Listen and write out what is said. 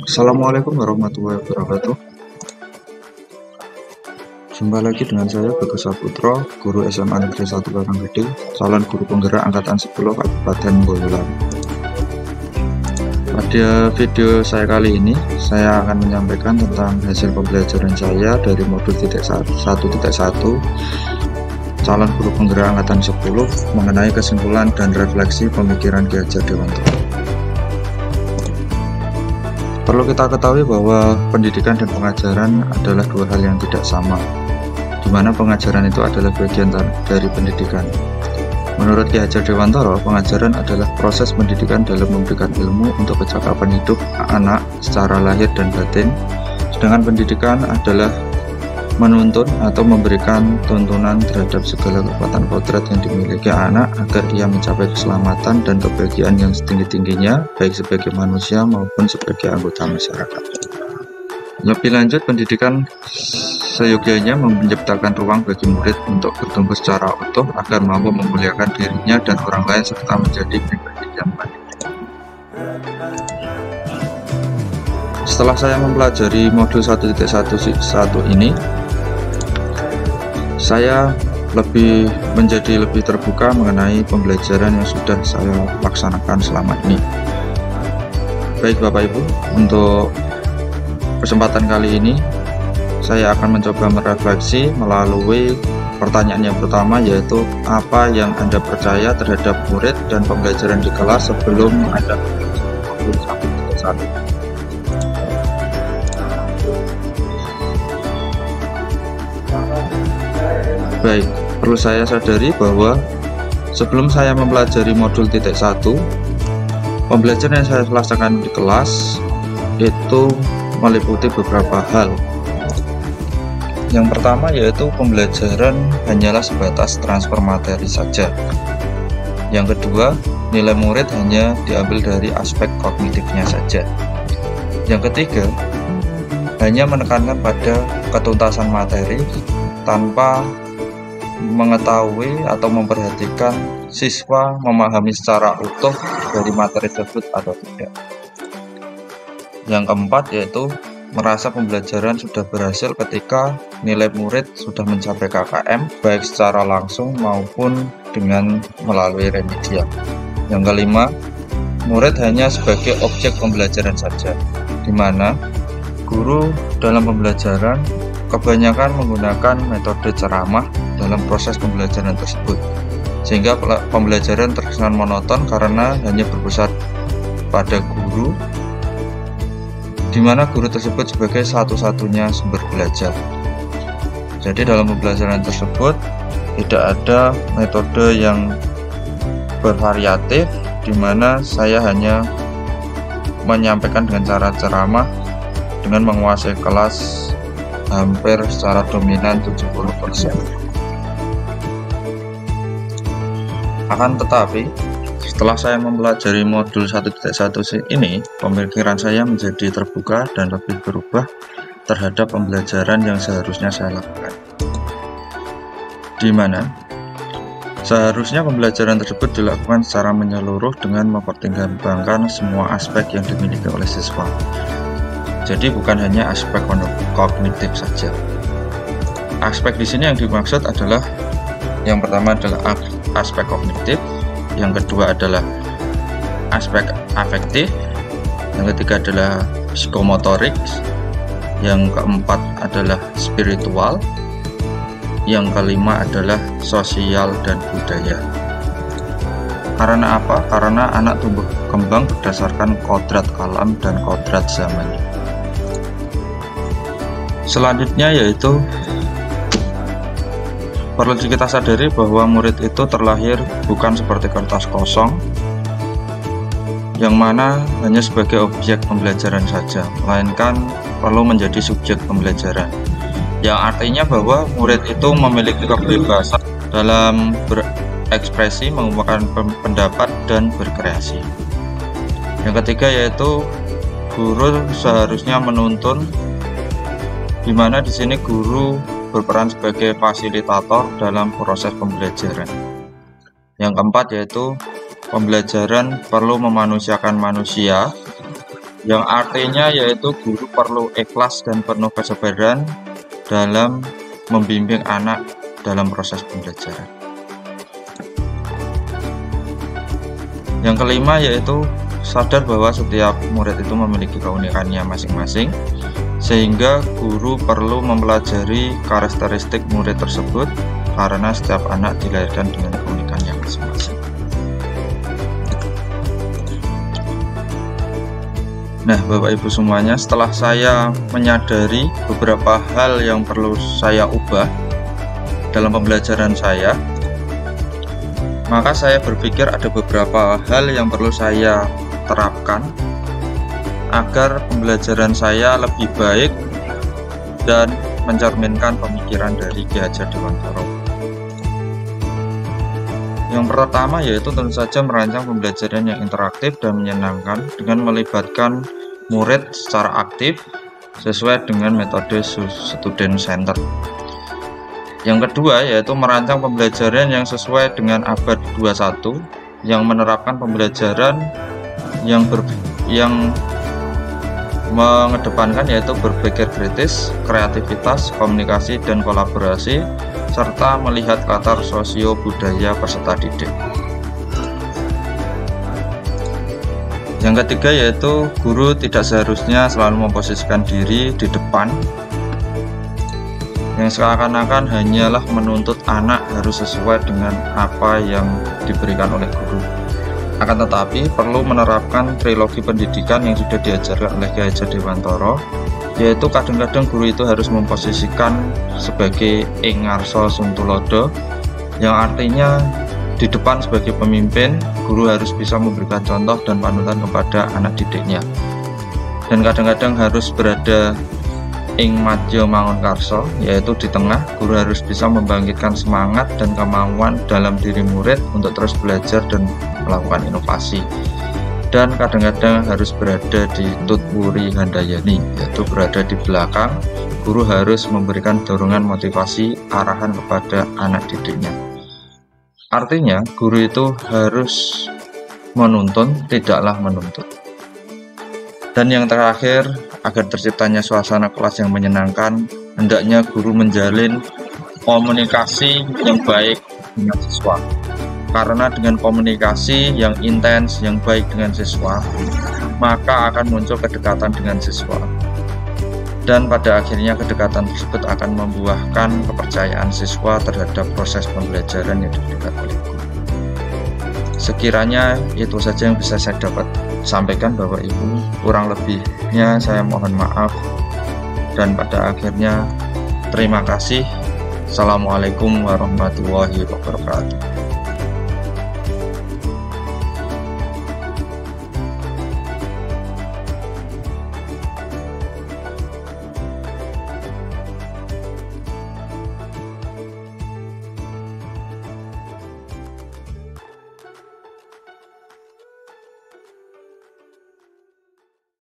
Assalamualaikum warahmatullahi wabarakatuh. Jumpa lagi dengan saya Bagus Saputra, guru SMA Negeri 1 Karanggede, calon guru penggerak angkatan 10 Kabupaten Boyolali. Pada video saya kali ini, saya akan menyampaikan tentang hasil pembelajaran saya dari modul 1.1 calon guru penggerak angkatan 10 mengenai kesimpulan dan refleksi pemikiran Ki Hajar Dewantara. Perlu kita ketahui bahwa pendidikan dan pengajaran adalah dua hal yang tidak sama, di mana pengajaran itu adalah bagian dari pendidikan. Menurut Ki Hajar Dewantara, pengajaran adalah proses pendidikan dalam memberikan ilmu untuk kecakapan hidup anak secara lahir dan batin, sedangkan pendidikan adalah menuntun atau memberikan tuntunan terhadap segala kekuatan kodrat yang dimiliki anak agar ia mencapai keselamatan dan kebahagiaan yang setinggi-tingginya, baik sebagai manusia maupun sebagai anggota masyarakat. Lebih lanjut, pendidikan seyogyanya menciptakan ruang bagi murid untuk bertumbuh secara utuh agar mampu memuliakan dirinya dan orang lain serta menjadi pribadi yang mandiri. Setelah saya mempelajari modul 1.1 ini, saya menjadi lebih terbuka mengenai pembelajaran yang sudah saya laksanakan selama ini. Baik Bapak Ibu, untuk kesempatan kali ini saya akan mencoba merefleksi melalui pertanyaan yang pertama, yaitu apa yang Anda percaya terhadap murid dan pembelajaran di kelas sebelum Anda modul 1.1. Baik, perlu saya sadari bahwa sebelum saya mempelajari modul 1, pembelajaran yang saya laksanakan di kelas itu meliputi beberapa hal. Yang pertama yaitu pembelajaran hanyalah sebatas transfer materi saja. Yang kedua, nilai murid hanya diambil dari aspek kognitifnya saja. Yang ketiga, hanya menekankan pada ketuntasan materi tanpa mengetahui atau memperhatikan siswa memahami secara utuh dari materi tersebut atau tidak. Yang keempat yaitu merasa pembelajaran sudah berhasil ketika nilai murid sudah mencapai KKM baik secara langsung maupun dengan melalui remedial. Yang kelima, murid hanya sebagai objek pembelajaran saja, di mana guru dalam pembelajaran kebanyakan menggunakan metode ceramah dalam proses pembelajaran tersebut, sehingga pembelajaran terkesan monoton karena hanya berpusat pada guru, di mana guru tersebut sebagai satu-satunya sumber belajar. Jadi dalam pembelajaran tersebut tidak ada metode yang bervariatif, di mana saya hanya menyampaikan dengan cara ceramah dengan menguasai kelas hampir secara dominan 70%. Akan tetapi, setelah saya mempelajari modul 1.1 ini, pemikiran saya menjadi terbuka dan lebih berubah terhadap pembelajaran yang seharusnya saya lakukan. Di mana seharusnya pembelajaran tersebut dilakukan secara menyeluruh dengan mempertimbangkan semua aspek yang dimiliki oleh siswa. Jadi bukan hanya aspek kognitif saja. Aspek di sini yang dimaksud adalah yang pertama adalah aspek kognitif, yang kedua adalah aspek afektif, yang ketiga adalah psikomotorik, yang keempat adalah spiritual, yang kelima adalah sosial dan budaya. Karena apa? Karena anak tumbuh kembang berdasarkan kodrat alam dan kodrat zamannya. Selanjutnya yaitu perlu kita sadari bahwa murid itu terlahir bukan seperti kertas kosong yang mana hanya sebagai objek pembelajaran saja, melainkan perlu menjadi subjek pembelajaran, yang artinya bahwa murid itu memiliki kebebasan dalam berekspresi, mengungkapkan pendapat, dan berkreasi. Yang ketiga yaitu guru seharusnya menuntun di mana di sini guru berperan sebagai fasilitator dalam proses pembelajaran. Yang keempat yaitu pembelajaran perlu memanusiakan manusia, yang artinya yaitu guru perlu ikhlas dan penuh kesabaran dalam membimbing anak dalam proses pembelajaran. Yang kelima yaitu sadar bahwa setiap murid itu memiliki keunikannya masing-masing, sehingga guru perlu mempelajari karakteristik murid tersebut karena setiap anak dilahirkan dengan keunikannya masing-masing. Nah, Bapak Ibu semuanya, setelah saya menyadari beberapa hal yang perlu saya ubah dalam pembelajaran saya, maka saya berpikir ada beberapa hal yang perlu saya terapkan agar pembelajaran saya lebih baik dan mencerminkan pemikiran dari Ki Hajar Dewantara. Yang pertama yaitu tentu saja merancang pembelajaran yang interaktif dan menyenangkan dengan melibatkan murid secara aktif sesuai dengan metode student center. Yang kedua yaitu merancang pembelajaran yang sesuai dengan abad 21 yang menerapkan pembelajaran yang mengedepankan yaitu berpikir kritis, kreativitas, komunikasi dan kolaborasi, serta melihat latar sosio budaya peserta didik. Yang ketiga yaitu guru tidak seharusnya selalu memposisikan diri di depan, yang seakan-akan hanyalah menuntut anak harus sesuai dengan apa yang diberikan oleh guru. Akan tetapi perlu menerapkan trilogi pendidikan yang sudah diajarkan oleh Ki Hajar Dewantara, yaitu kadang-kadang guru itu harus memposisikan sebagai ing ngarsa suntulodo, yang artinya di depan sebagai pemimpin, guru harus bisa memberikan contoh dan panutan kepada anak didiknya. Dan kadang-kadang harus berada ing madya mangun karso, yaitu di tengah, guru harus bisa membangkitkan semangat dan kemauan dalam diri murid untuk terus belajar dan melakukan inovasi. Dan kadang-kadang harus berada di tutwuri handayani, yaitu berada di belakang. Guru harus memberikan dorongan motivasi arahan kepada anak didiknya. Artinya guru itu harus menuntun, tidaklah menuntut. Dan yang terakhir, agar terciptanya suasana kelas yang menyenangkan, hendaknya guru menjalin komunikasi yang baik dengan siswa. Karena dengan komunikasi yang intens, yang baik dengan siswa, maka akan muncul kedekatan dengan siswa. Dan pada akhirnya kedekatan tersebut akan membuahkan kepercayaan siswa terhadap proses pembelajaran yang diberikan oleh guru. Sekiranya itu saja yang bisa saya dapat sampaikan Bapak Ibu, kurang lebihnya saya mohon maaf, dan pada akhirnya terima kasih. Assalamualaikum warahmatullahi wabarakatuh.